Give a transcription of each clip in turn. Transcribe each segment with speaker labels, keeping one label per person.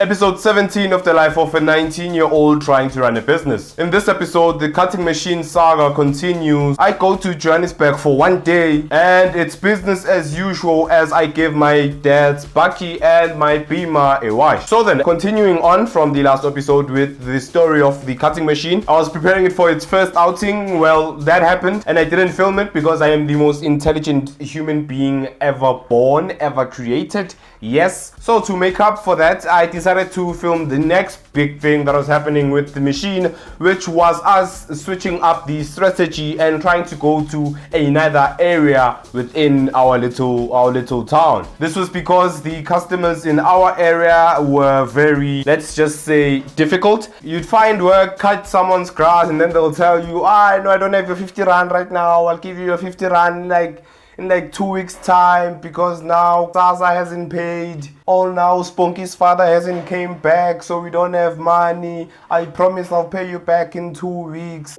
Speaker 1: Episode 17 of the life of a 19-year-old trying to run a business. In this episode, the cutting machine saga continues. I go to Johannesburg for one day and it's business as usual as I give my dad's Bucky and my Bimmer a wash. So then, continuing on from the last episode with the story of the cutting machine, I was preparing it for its first outing. Well, that happened and I didn't film it because I am the most intelligent human being ever born, ever created. Yes. So to make up for that, I decided to film the next big thing that was happening with the machine, which was us switching up the strategy and trying to go to another area within our little town. This was because the customers in our area were very, let's just say, difficult. You'd find work, cut someone's grass, and then they'll tell you, no, I don't have your 50 rand right now. I'll give you your 50 rand in 2 weeks time because now Sasa hasn't paid. Now Spunky's father hasn't came back, so we don't have money. I promise I'll pay you back in 2 weeks.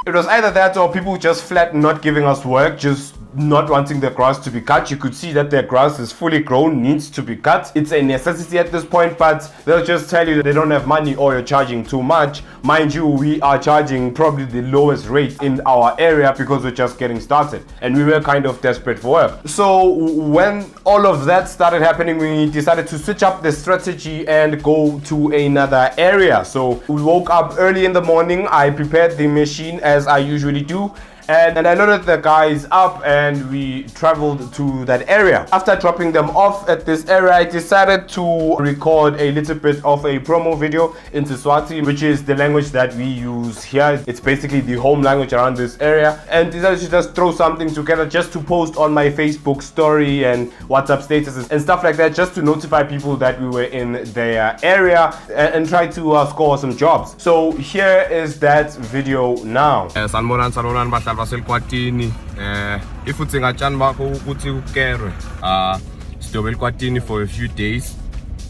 Speaker 1: It was either that or people just flat not giving us work, just not wanting their grass to be cut. You could see that their grass is fully grown, needs to be cut. It's a necessity at this point, but they'll just tell you that they don't have money or you're charging too much. Mind you, we are charging probably the lowest rate in our area because we're just getting started and we were kind of desperate for work. So when all of that started happening, we decided to switch up the strategy and go to another area. So we woke up early in the morning. I prepared the machine as I usually do. And I loaded the guys up and we traveled to that area. After dropping them off at this area, I decided to record a little bit of a promo video into Swati, which is the language that we use here. It's basically the home language around this area. And decided to just throw something together just to post on my Facebook story and WhatsApp statuses and stuff like that, just to notify people that we were in their area and try to score some jobs. So here is that video now.
Speaker 2: Baselkwatini ifuthi ngajani bakho ukuthi ukerwe sidobe elkwatini for a few days.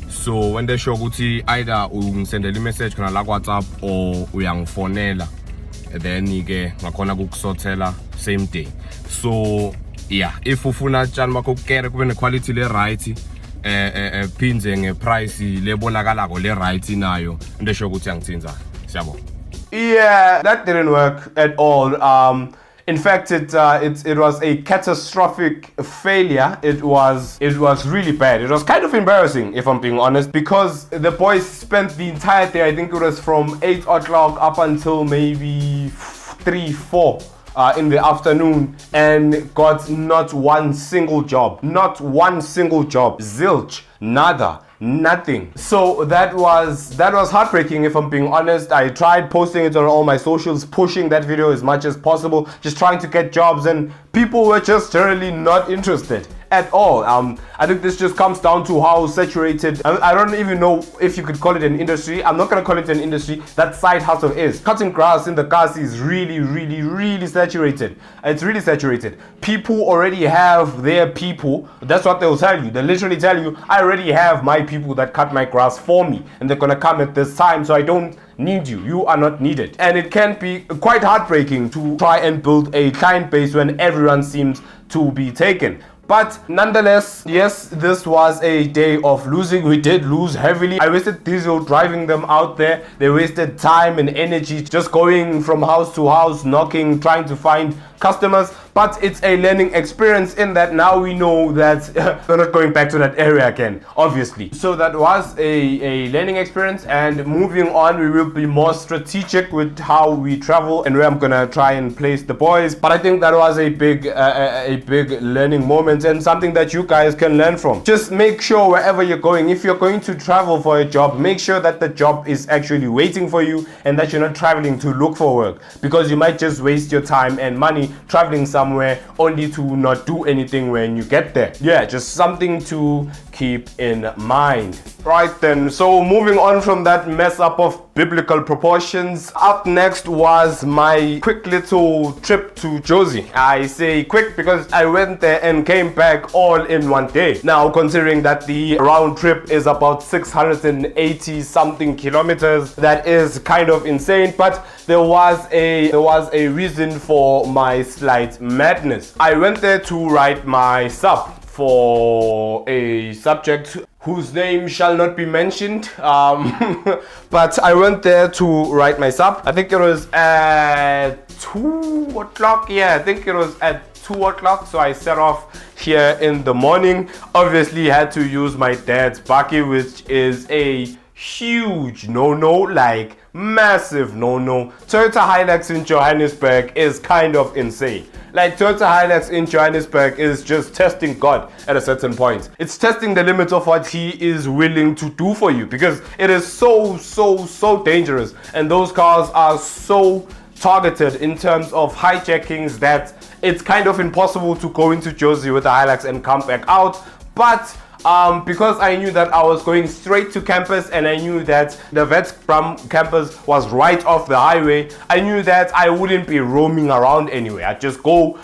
Speaker 2: So when they show ukuthi either ungisendela imessage khona la WhatsApp or uyangifonela, then ke ngakhona ukukusothela same day. So yeah, if ufuna tjani bakho ukere kube ne quality le right, phinze nge price lebonakalako le right nayo into show ukuthi angithinza. Siyabona.
Speaker 1: Yeah, that didn't work at all. In fact, it was a catastrophic failure. It was really bad. It was kind of embarrassing, if I'm being honest, because the boys spent the entire day, I think it was from 8 o'clock up until maybe 3, 4 in the afternoon, and got not one single job. Not one single job. Zilch. Nada. Nothing. So that was heartbreaking, if I'm being honest. I tried posting it on all my socials, pushing that video as much as possible, just trying to get jobs, and people were just generally not interested at all. I think this just comes down to how saturated, I don't even know if you could call it an industry. I'm not gonna call it an industry. That side hustle is. Cutting grass in the cars is really saturated. It's really saturated. People already have their people. That's what they'll tell you. They literally tell you, I already have my people that cut my grass for me and they're gonna come at this time, so I don't need you. You are not needed. And it can be quite heartbreaking to try and build a client base when everyone seems to be taken. But nonetheless, yes, this was a day of losing. We did lose heavily. I wasted diesel driving them out there. They wasted time and energy just going from house to house, knocking, trying to find customers. But it's a learning experience in that now we know that we're not going back to that area again, obviously. So that was a learning experience, and moving on, we will be more strategic with how we travel and where I'm gonna try and place the boys. But I think that was a big learning moment and something that you guys can learn from. Just make sure wherever you're going, if you're going to travel for a job, make sure that the job is actually waiting for you and that you're not traveling to look for work, because you might just waste your time and money traveling somewhere only to not do anything when you get there. Yeah, just something to keep in mind. Right then, so moving on from that mess up of biblical proportions, up next was my quick little trip to Jozi. I say quick because I went there and came back all in one day. Now, considering that the round trip is about 680 something kilometers, that is kind of insane, but there was a reason for my slight madness. I went there to write my sub for a subject whose name shall not be mentioned. But I went there to write my sub. I think it was at 2 o'clock. Yeah, I think it was at 2 o'clock. So I set off here in the morning. Obviously had to use my dad's bakkie, which is a huge no-no, like massive no-no. Toyota Hilux in Johannesburg is kind of insane. Like, Toyota Hilux in Johannesburg is just testing God at a certain point. It's testing the limits of what he is willing to do for you, because it is so dangerous, and those cars are so targeted in terms of hijackings that it's kind of impossible to go into Josie with a Hilux and come back out. But because I knew that I was going straight to campus, and I knew that the Wetsbram campus was right off the highway, I knew that I wouldn't be roaming around anyway. I'd just go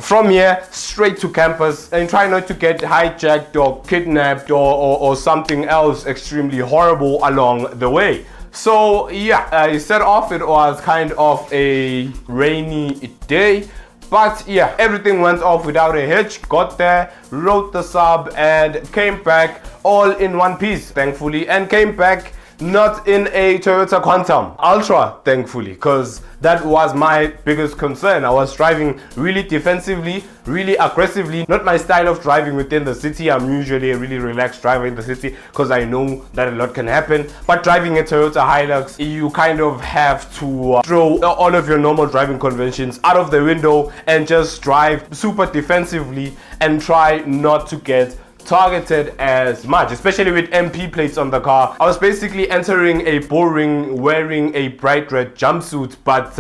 Speaker 1: from here straight to campus and try not to get hijacked or kidnapped or something else extremely horrible along the way. So yeah, I set off. It was kind of a rainy day. But yeah, everything went off without a hitch. Got there, wrote the sub, and came back all in one piece, thankfully. And came back not in a Toyota Quantum Ultra, thankfully, because that was my biggest concern. I was driving really defensively, really aggressively. Not my style of driving within the city. I'm usually a really relaxed driver in the city because I know that a lot can happen. But driving a Toyota Hilux, you kind of have to throw all of your normal driving conventions out of the window and just drive super defensively and try not to get targeted as much, especially with MP plates on the car. I was basically entering a bullring wearing a bright red jumpsuit, but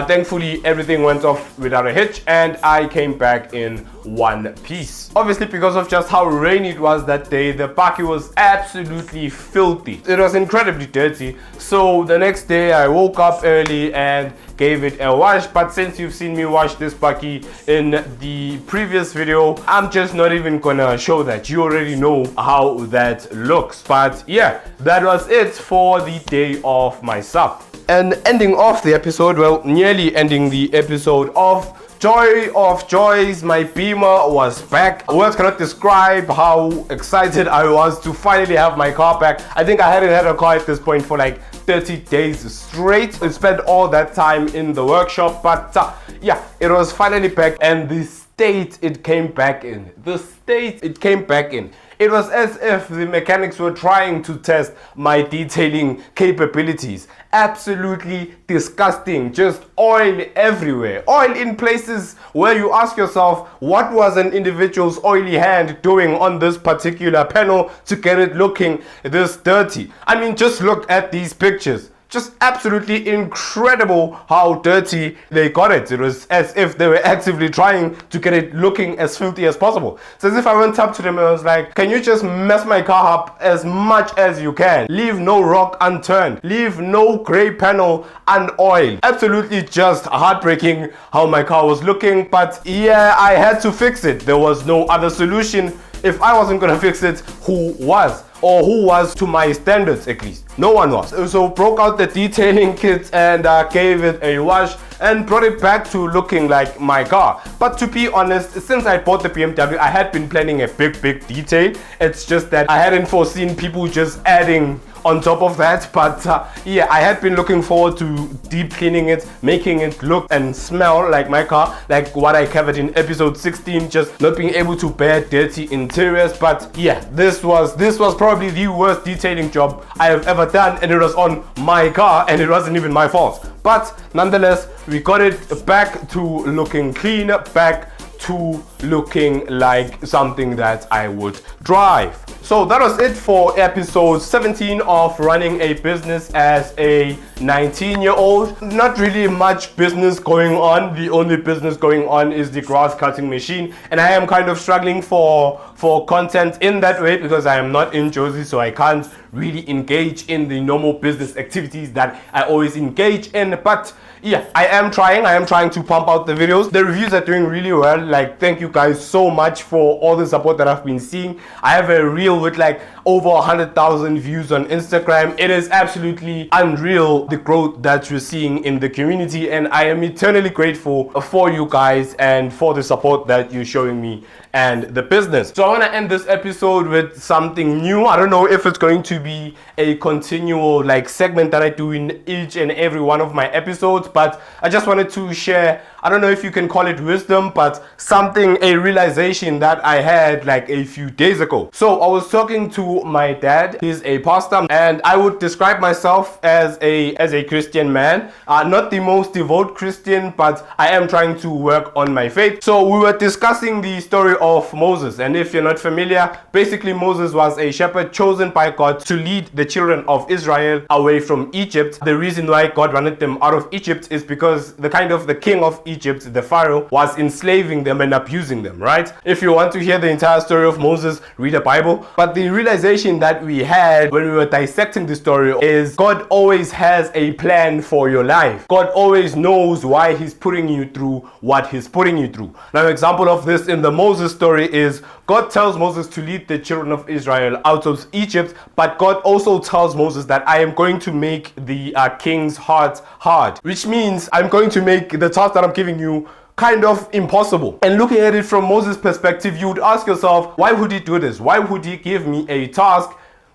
Speaker 1: thankfully everything went off without a hitch and I came back in one piece. Obviously, because of just how rainy it was that day, the bakkie was absolutely filthy. It was incredibly dirty. So the next day I woke up early and gave it a wash. But since you've seen me wash this bakkie in the previous video, I'm just not even gonna show that. You already know how that looks. But yeah, that was it for the day of my sub. And ending off the episode, well, nearly ending the episode of Joy of Joys, my Beamer was back. Words cannot describe how excited I was to finally have my car back. I think I hadn't had a car at this point for like 30 days straight. I spent all that time in the workshop, but yeah, it was finally back, and the state it came back in. It was as if the mechanics were trying to test my detailing capabilities. Absolutely disgusting. Just oil everywhere. Oil in places where you ask yourself, what was an individual's oily hand doing on this particular panel to get it looking this dirty? I mean, just look at these pictures. Just absolutely incredible how dirty they got it. It was as if they were actively trying to get it looking as filthy as possible. So as if I went up to them and I was like, can you just mess my car up as much as you can? Leave no rock unturned. Leave no gray panel unoiled. Absolutely just heartbreaking how my car was looking. But yeah, I had to fix it. There was no other solution. If I wasn't gonna fix it, who was? Or who was to my standards at least? No one was. So broke out the detailing kit and gave it a wash and brought it back to looking like my car. But to be honest, since I bought the BMW, I had been planning a big detail. It's just that I hadn't foreseen people just adding on top of that. But yeah, I had been looking forward to deep cleaning it, making it look and smell like my car, like what I covered in episode 16, just not being able to bear dirty interiors. But yeah, this was probably the worst detailing job I have ever done, and it was on my car and it wasn't even my fault. But nonetheless, we got it back to looking clean, back to looking like something that I would drive. So that was it for episode 17 of running a business as a 19-year-old. Not really much business going on. The only business going on is the grass cutting machine, and I am kind of struggling for content in that way because I am not in Josie, so I can't really engage in the normal business activities that I always engage in. But yeah, I am trying to pump out the videos. The reviews are doing really well. Like, thank you guys so much for all the support that I've been seeing. I have a reel with like over 100,000 views on Instagram. It is absolutely unreal, the growth that you're seeing in the community, and I am eternally grateful for you guys and for the support that you're showing me and the business. So I want to end this episode with something new. I don't know if it's going to be a continual like segment that I do in each and every one of my episodes, but I just wanted to share, I don't know if you can call it wisdom, but something, a realization that I had like a few days ago. So I was talking to my dad. He's a pastor, and I would describe myself as a Christian man. Not the most devout Christian, but I am trying to work on my faith. So we were discussing the story of Moses, and if you're not familiar, basically Moses was a shepherd chosen by God to lead the children of Israel away from Egypt. The reason why God wanted them out of Egypt is because the king of Egypt, the Pharaoh, was enslaving them and abusing them, right? If you want to hear the entire story of Moses, read the Bible. But the realization that we had when we were dissecting the story is God always has a plan for your life. God always knows why he's putting you through what he's putting you through. Now, an example of this in the Moses story is God tells Moses to lead the children of Israel out of Egypt, but God also tells Moses that I am going to make the king's heart hard, which means I'm going to make the task that I'm giving you kind of impossible. And looking at it from Moses' perspective, you would ask yourself, why would he do this? Why would he give me a task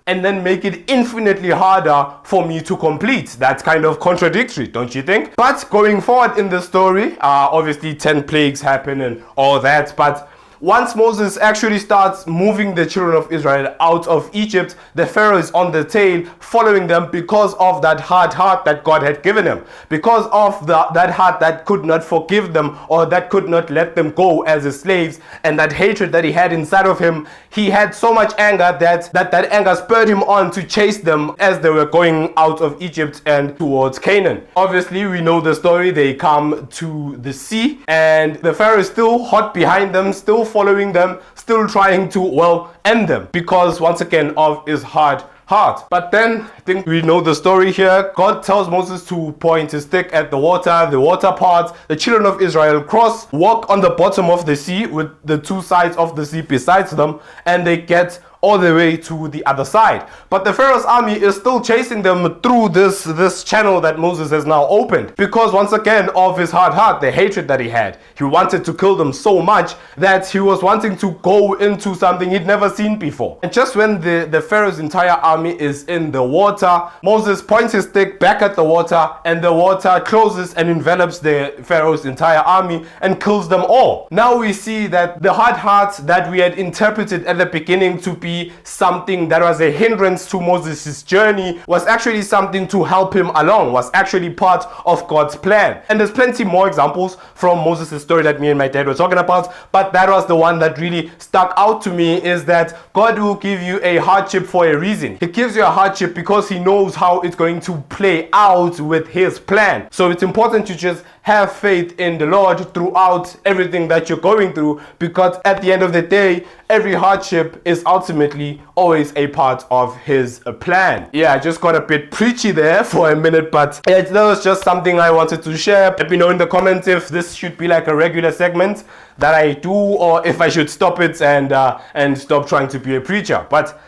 Speaker 1: and then make it infinitely harder for me to complete? That's kind of contradictory, don't you think? But going forward in the story, obviously 10 plagues happen and all that, but once Moses actually starts moving the children of Israel out of Egypt, the Pharaoh is on the tail following them because of that hard heart that God had given him. Because of that heart that could not forgive them or that could not let them go as his slaves, and that hatred that he had inside of him, he had so much anger that anger spurred him on to chase them as they were going out of Egypt and towards Canaan. Obviously, we know the story. They come to the sea and the Pharaoh is still hot behind them, still following them, still trying to, well, end them because once again of his hard heart. But then I think we know the story here. God tells Moses to point his stick at the water parts, the children of Israel cross, walk on the bottom of the sea with the two sides of the sea besides them, and they get all the way to the other side. But the Pharaoh's army is still chasing them through this channel that Moses has now opened, because once again of his hard heart, the hatred that he had. He wanted to kill them so much that he was wanting to go into something he'd never seen before. And just when the Pharaoh's entire army is in the water, Moses points his stick back at the water, and the water closes and envelops the Pharaoh's entire army and kills them all. Now we see that the hard heart that we had interpreted at the beginning to be something that was a hindrance to Moses' journey was actually something to help him along, was actually part of God's plan. And there's plenty more examples from Moses' story that me and my dad were talking about, but that was the one that really stuck out to me, is that God will give you a hardship for a reason. He gives you a hardship because he knows how it's going to play out with his plan. So it's important to just have faith in the Lord throughout everything that you're going through, because at the end of the day, every hardship is ultimately always a part of his plan. Yeah, I just got a bit preachy there for a minute, but that was just something I wanted to share. Let me know in the comments if this should be like a regular segment that I do, or if I should stop it and stop trying to be a preacher. But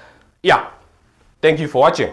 Speaker 1: yeah, thank you for watching.